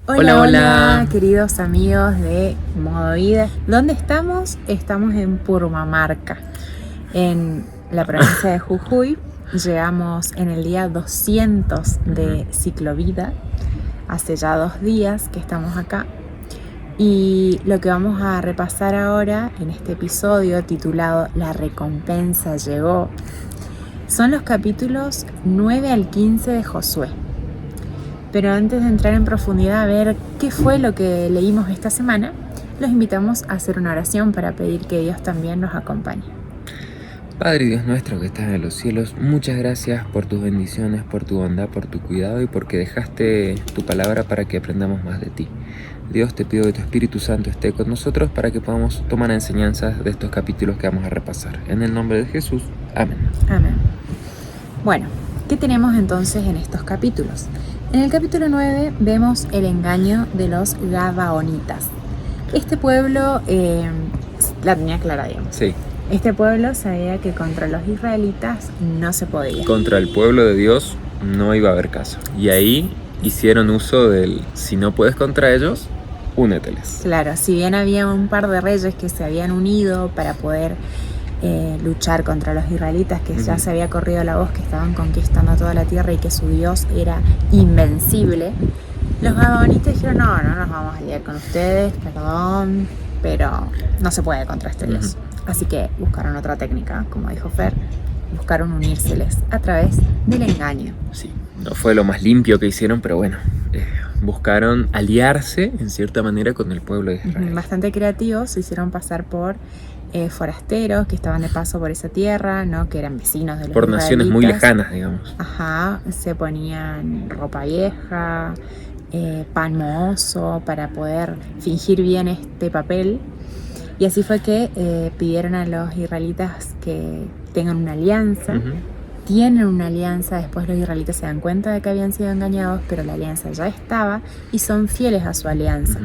Hola, Hola, queridos amigos de Modo Vida. ¿Dónde estamos? Estamos en Purmamarca, en la provincia de Jujuy. Llegamos en el día 200 de Ciclovida, hace ya 2 días que estamos acá. Y lo que vamos a repasar ahora en este episodio titulado La recompensa llegó, son los capítulos 9 al 15 de Josué. Pero antes de entrar en profundidad a ver qué fue lo que leímos esta semana, los invitamos a hacer una oración para pedir que Dios también nos acompañe. Padre Dios nuestro que estás en los cielos, muchas gracias por tus bendiciones, por tu bondad, por tu cuidado y porque dejaste tu palabra para que aprendamos más de ti. Dios, te pido que tu Espíritu Santo esté con nosotros para que podamos tomar enseñanzas de estos capítulos que vamos a repasar. En el nombre de Jesús, amén. Amén. Bueno, ¿qué tenemos entonces en estos capítulos? En el capítulo 9 vemos el engaño de los Gabaonitas. Este pueblo, la tenía clara, digamos. Sí. Este pueblo sabía que contra los israelitas no se podía. Contra el pueblo de Dios no iba a haber caso. Y ahí hicieron uso del, si no puedes contra ellos, úneteles. Claro, si bien había un par de reyes que se habían unido para poder luchar contra los israelitas, que ya se había corrido la voz que estaban conquistando toda la tierra y que su Dios era invencible, los gabaonitas dijeron, no nos vamos a lidiar con ustedes, perdón, pero no se puede contra este Dios. Así que buscaron otra técnica, como dijo Fer, buscaron unírseles a través del engaño. Sí, no fue lo más limpio que hicieron, pero bueno, buscaron aliarse en cierta manera con el pueblo de Israel. Bastante creativos, se hicieron pasar por forasteros que estaban de paso por esa tierra, ¿no? Que eran vecinos de los por naciones israelitas. muy lejanas, digamos. Ajá, se ponían ropa vieja, pan mohoso para poder fingir bien este papel. Y así fue que pidieron a los israelitas que tengan una alianza. Tienen una alianza, después los israelitas se dan cuenta de que habían sido engañados, pero la alianza ya estaba y son fieles a su alianza.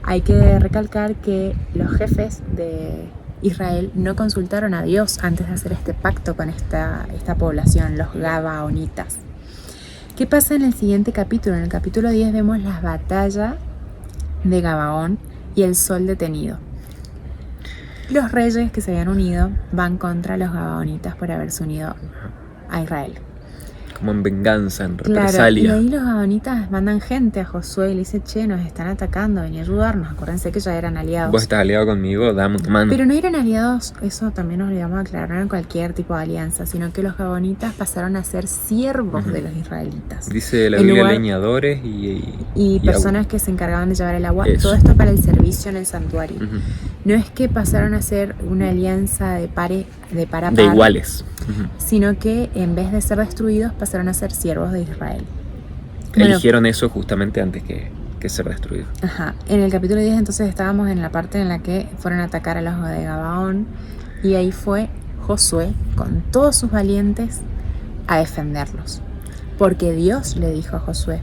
Hay que recalcar que los jefes de Israel no consultaron a Dios antes de hacer este pacto con esta población, los Gabaonitas. ¿Qué pasa en el siguiente capítulo? En el capítulo 10 vemos la batalla de Gabaón y el sol detenido. Los reyes que se habían unido van contra los Gabaonitas por haberse unido a Israel. Como en venganza, en represalia. Claro, y ahí los gabaonitas mandan gente a Josué y le dice, che, nos están atacando, vení a ayudarnos. Acuérdense que ya eran aliados. Vos estás aliado conmigo, dame tu mano. Pero no eran aliados, eso también nos olvidamos de aclarar, no eran cualquier tipo de alianza, sino que los gabaonitas pasaron a ser siervos de los israelitas. Dice la Biblia leñadores y personas agua, que se encargaban de llevar el agua. Eso. Todo esto para el servicio en el santuario. No es que pasaron a ser una alianza de par a par. De iguales. Sino que en vez de ser destruidos pasaron a ser siervos de Israel. Eligieron eso justamente antes que ser destruidos. Ajá. En el capítulo 10 entonces estábamos en la parte en la que fueron a atacar a los de Gabaón y ahí fue Josué con todos sus valientes a defenderlos. Porque Dios le dijo a Josué,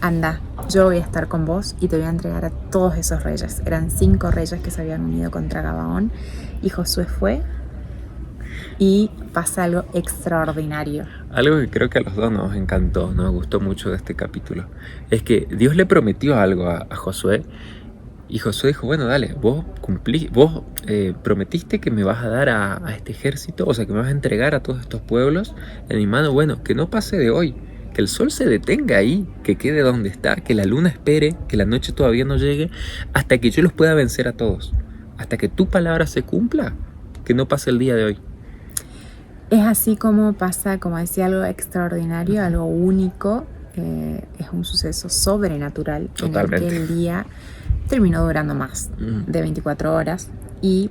anda, yo voy a estar con vos y te voy a entregar a todos esos reyes. Eran 5 reyes que se habían unido contra Gabaón y Josué fue y pasa algo extraordinario. Algo que creo que a los dos nos encantó, nos gustó mucho de este capítulo, es que Dios le prometió algo a Josué y Josué dijo, bueno, dale, vos prometiste que me vas a dar a este ejército, o sea, que me vas a entregar a todos estos pueblos en mi mano. Bueno, que no pase de hoy, que el sol se detenga ahí, que quede donde está, que la luna espere, que la noche todavía no llegue, hasta que yo los pueda vencer a todos, hasta que tu palabra se cumpla, que no pase el día de hoy. Es así como pasa, como decía, algo extraordinario, algo único, es un suceso sobrenatural. Totalmente. En el que el día terminó durando más de 24 horas y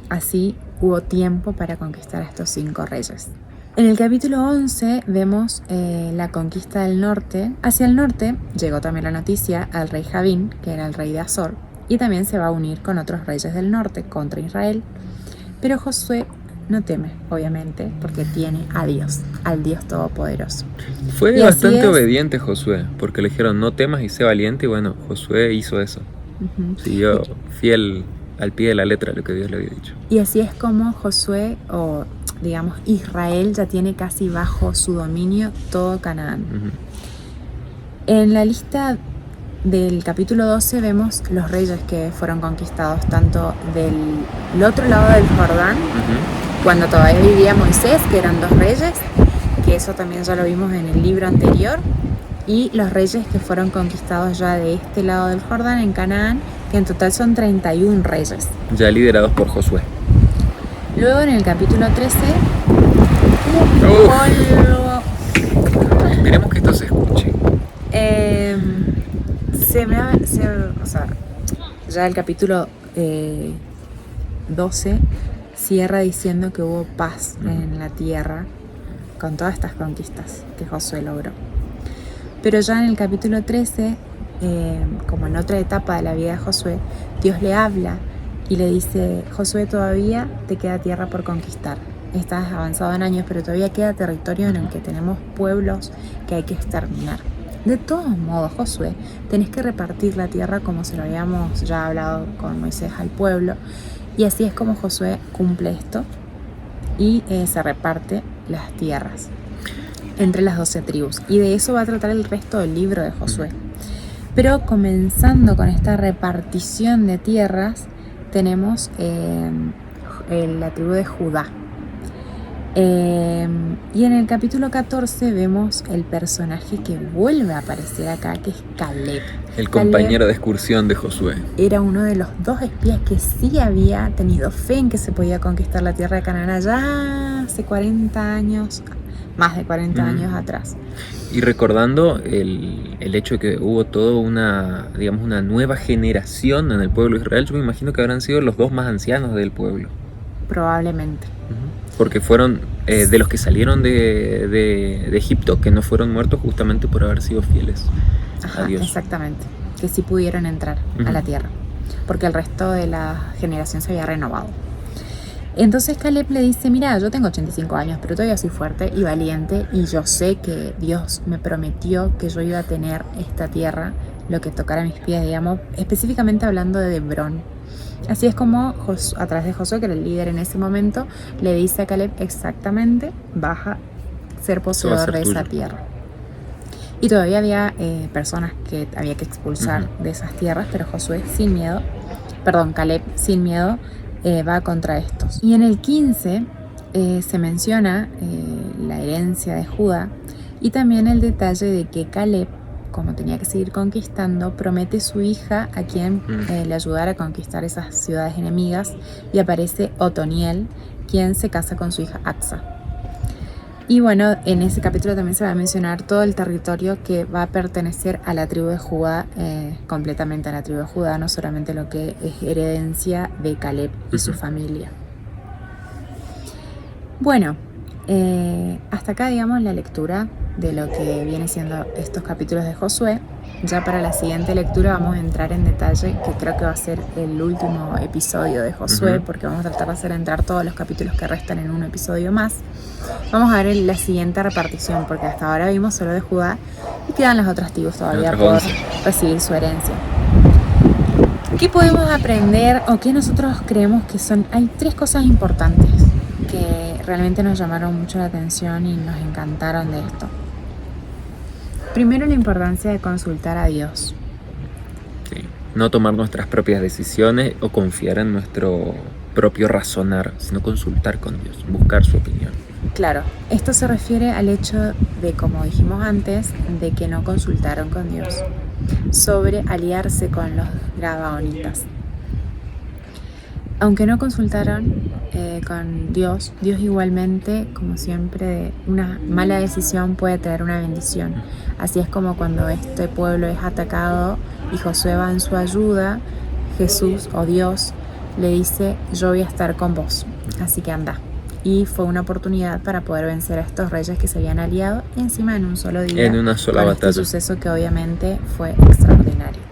así hubo tiempo para conquistar a estos 5 reyes. En el capítulo 11 vemos la conquista del norte. Hacia el norte llegó también la noticia al rey Javín, que era el rey de Azor, y también se va a unir con otros reyes del norte contra Israel. Pero Josué no teme, obviamente, porque tiene a Dios, al Dios Todopoderoso. Fue bastante obediente Josué, porque le dijeron no temas y sé valiente, y bueno, Josué hizo eso. Siguió fiel al pie de la letra lo que Dios le había dicho. Y así es como Josué, o digamos Israel, ya tiene casi bajo su dominio todo Canaán. En la lista del capítulo 12 vemos los reyes que fueron conquistados, tanto del otro lado del Jordán, cuando todavía vivía Moisés, que eran 2 reyes, que eso también ya lo vimos en el libro anterior, y los reyes que fueron conquistados ya de este lado del Jordán, en Canaán, que en total son 31 reyes. Ya liderados por Josué. Luego en el capítulo 13, Esperemos que esto se escuche. Ya el capítulo 12 cierra diciendo que hubo paz en la tierra con todas estas conquistas que Josué logró. Pero ya en el capítulo 13, como en otra etapa de la vida de Josué, Dios le habla y le dice: Josué, todavía te queda tierra por conquistar. Estás avanzado en años, pero todavía queda territorio en el que tenemos pueblos que hay que exterminar. De todos modos, Josué, tenés que repartir la tierra como se lo habíamos ya hablado con Moisés al pueblo. Y así es como Josué cumple esto y se reparte las tierras entre las 12 tribus. Y de eso va a tratar el resto del libro de Josué. Pero comenzando con esta repartición de tierras, tenemos la tribu de Judá. Y en el capítulo 14 vemos el personaje que vuelve a aparecer acá, que es Caleb. El compañero de excursión de Josué. Era uno de los 2 espías que sí había tenido fe en que se podía conquistar la tierra de Canaán ya hace 40 años, más de 40 años atrás. Y recordando el hecho de que hubo toda una nueva generación en el pueblo de Israel, yo me imagino que habrán sido los 2 más ancianos del pueblo. Probablemente. Porque fueron de los que salieron de Egipto, que no fueron muertos justamente por haber sido fieles a Dios. Exactamente, que sí pudieron entrar a la tierra, porque el resto de la generación se había renovado. Entonces Caleb le dice: mira, yo tengo 85 años, pero todavía soy fuerte y valiente, y yo sé que Dios me prometió que yo iba a tener esta tierra, lo que tocara mis pies, digamos, específicamente hablando de Hebrón. Así es como a través de Josué, que era el líder en ese momento, le dice a Caleb exactamente: vas a ser poseedor de esa tierra. Y todavía había personas que había que expulsar de esas tierras, pero Caleb sin miedo va contra estos. Y en el 15 se menciona la herencia de Judá, y también el detalle de que Caleb, como tenía que seguir conquistando, promete su hija a quien le ayudara a conquistar esas ciudades enemigas, y aparece Otoniel, quien se casa con su hija Aksa. Y bueno, en ese capítulo también se va a mencionar todo el territorio que va a pertenecer a la tribu de Judá, completamente a la tribu de Judá, no solamente lo que es herencia de Caleb y su familia. Bueno, hasta acá, digamos, la lectura de lo que viene siendo estos capítulos de Josué. Ya para la siguiente lectura vamos a entrar en detalle, que creo que va a ser el último episodio de Josué, porque vamos a tratar de hacer entrar todos los capítulos que restan en un episodio más. Vamos a ver la siguiente repartición, porque hasta ahora vimos solo de Judá y quedan las otras tribus todavía por recibir su herencia. ¿Qué podemos aprender o qué nosotros creemos que son? Hay 3 cosas importantes que realmente nos llamaron mucho la atención y nos encantaron de esto. Primero, la importancia de consultar a Dios. Sí. No tomar nuestras propias decisiones o confiar en nuestro propio razonar, sino consultar con Dios, buscar su opinión. Claro, esto se refiere al hecho de, como dijimos antes, de que no consultaron con Dios sobre aliarse con los gabaonitas. Aunque no consultaron con Dios, Dios igualmente, como siempre, una mala decisión puede traer una bendición. Así es como cuando este pueblo es atacado y Josué va en su ayuda, Jesús o Dios le dice: yo voy a estar con vos, así que anda. Y fue una oportunidad para poder vencer a estos reyes que se habían aliado, y encima en un solo día, en una sola batalla. Este suceso que obviamente fue extraordinario.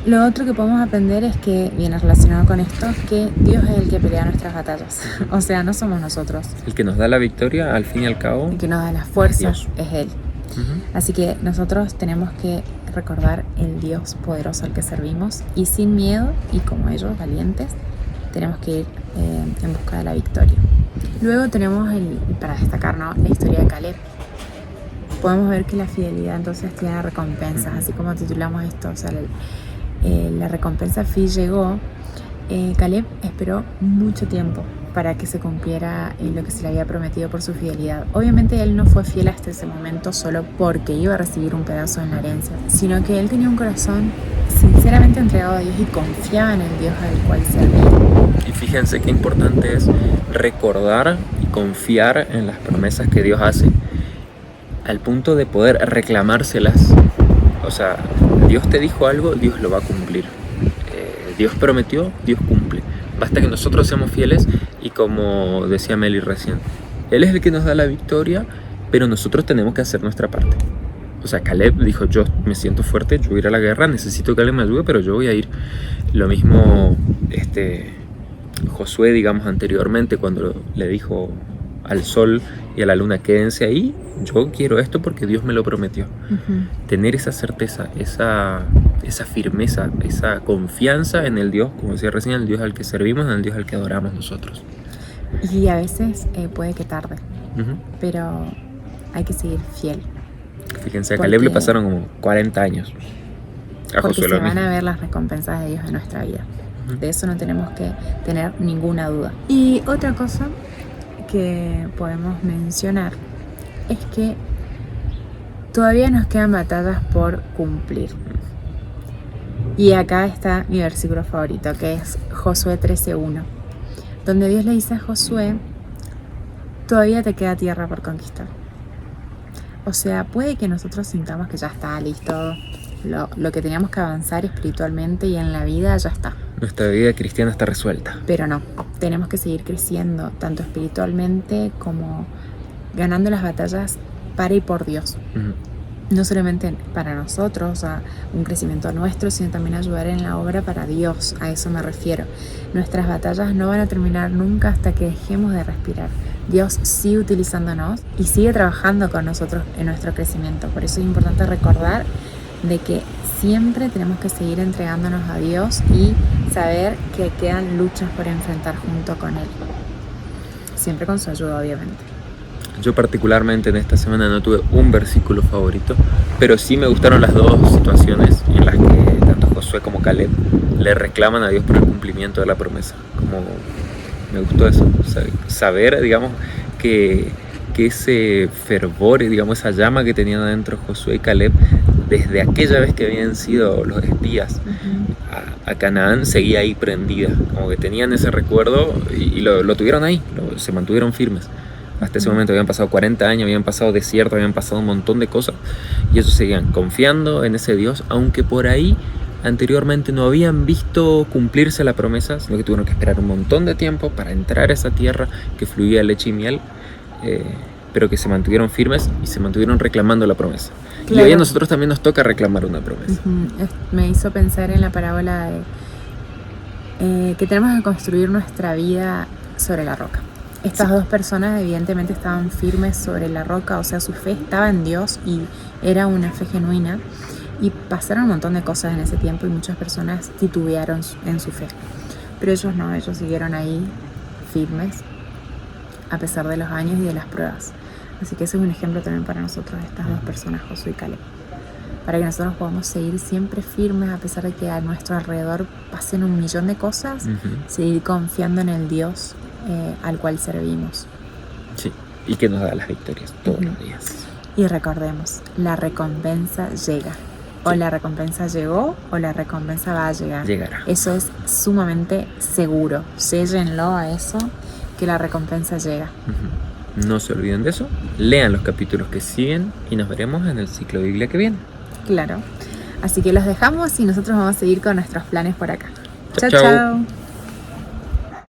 Lo otro que podemos aprender es que, viene relacionado con esto, que Dios es el que pelea nuestras batallas. O sea, no somos nosotros. El que nos da la victoria, al fin y al cabo. El que nos da las fuerzas es Él. Así que nosotros tenemos que recordar el Dios poderoso al que servimos, y sin miedo, y como ellos, valientes, tenemos que ir en busca de la victoria. Luego tenemos, para destacar, ¿no?, la historia de Caleb. podemos ver que la fidelidad entonces tiene recompensas, así como titulamos esto, o sea, la recompensa fin llegó. Caleb esperó mucho tiempo para que se cumpliera lo que se le había prometido por su fidelidad. Obviamente él no fue fiel hasta ese momento solo porque iba a recibir un pedazo en la herencia, sino que él tenía un corazón sinceramente entregado a Dios y confiaba en el Dios al cual servía. Y fíjense qué importante es recordar y confiar en las promesas que Dios hace, al punto de poder reclamárselas. O sea, Dios te dijo algo, Dios lo va a cumplir. Dios prometió, Dios cumple. Basta que nosotros seamos fieles y, como decía Meli recién, Él es el que nos da la victoria, pero nosotros tenemos que hacer nuestra parte. O sea, Caleb dijo, yo me siento fuerte, yo voy a ir a la guerra, necesito que alguien me ayude, pero yo voy a ir. Lo mismo Josué, digamos, anteriormente, cuando le dijo al sol y a la luna, quédense ahí, yo quiero esto porque Dios me lo prometió. Tener esa certeza, esa firmeza, esa confianza en el Dios, como decía recién, el Dios al que servimos, en el Dios al que adoramos nosotros. Y a veces puede que tarde, pero hay que seguir fiel. Fíjense, a Caleb le pasaron como 40 años. A porque Josué se van a ver las recompensas de Dios en nuestra vida. De eso no tenemos que tener ninguna duda. Y otra cosa que podemos mencionar es que todavía nos quedan batallas por cumplir. Y acá está mi versículo favorito, que es Josué 13:1, donde Dios le dice a Josué, todavía te queda tierra por conquistar. O sea, puede que nosotros sintamos que ya está listo, lo que teníamos que avanzar espiritualmente y en la vida ya está. Nuestra vida cristiana está resuelta. Pero no, tenemos que seguir creciendo, tanto espiritualmente como ganando las batallas para y por Dios. No solamente para nosotros, a un crecimiento nuestro, sino también ayudar en la obra para Dios. A eso me refiero. Nuestras batallas no van a terminar nunca hasta que dejemos de respirar. Dios sigue utilizándonos y sigue trabajando con nosotros en nuestro crecimiento. Por eso es importante recordar de que siempre tenemos que seguir entregándonos a Dios y saber que quedan luchas por enfrentar junto con Él. Siempre con su ayuda, obviamente. Yo particularmente en esta semana no tuve un versículo favorito, pero sí me gustaron las dos situaciones en las que tanto Josué como Caleb le reclaman a Dios por el cumplimiento de la promesa. Como me gustó eso, saber, digamos, que ese fervor, digamos, esa llama que tenían adentro Josué y Caleb, desde aquella vez que habían sido los espías a Canaán, seguía ahí prendida, como que tenían ese recuerdo y lo tuvieron ahí, se mantuvieron firmes. Hasta ese momento habían pasado 40 años, habían pasado desierto, habían pasado un montón de cosas, y ellos seguían confiando en ese Dios, aunque por ahí anteriormente no habían visto cumplirse la promesa, sino que tuvieron que esperar un montón de tiempo para entrar a esa tierra que fluía leche y miel, pero que se mantuvieron firmes y se mantuvieron reclamando la promesa. Claro. Y hoy a nosotros también nos toca reclamar una promesa. Me hizo pensar en la parábola de que tenemos que construir nuestra vida sobre la roca. Estas dos personas evidentemente estaban firmes sobre la roca, o sea, su fe estaba en Dios y era una fe genuina. Y pasaron un montón de cosas en ese tiempo y muchas personas titubearon en su fe. Pero ellos no, ellos siguieron ahí firmes a pesar de los años y de las pruebas. Así que ese es un ejemplo también para nosotros, estas dos personas, Josué y Caleb. Para que nosotros podamos seguir siempre firmes a pesar de que a nuestro alrededor pasen un millón de cosas, seguir confiando en el Dios al cual servimos. Sí, y que nos da las victorias todos los días. Y recordemos, la recompensa llega. O la recompensa llegó o la recompensa va a llegar. Llegará. Eso es sumamente seguro. Séllenlo a eso, que la recompensa llega. No se olviden de eso. Lean los capítulos que siguen y nos veremos en el ciclo de Biblia que viene. Claro. Así que los dejamos y nosotros vamos a seguir con nuestros planes por acá. Chao, chao.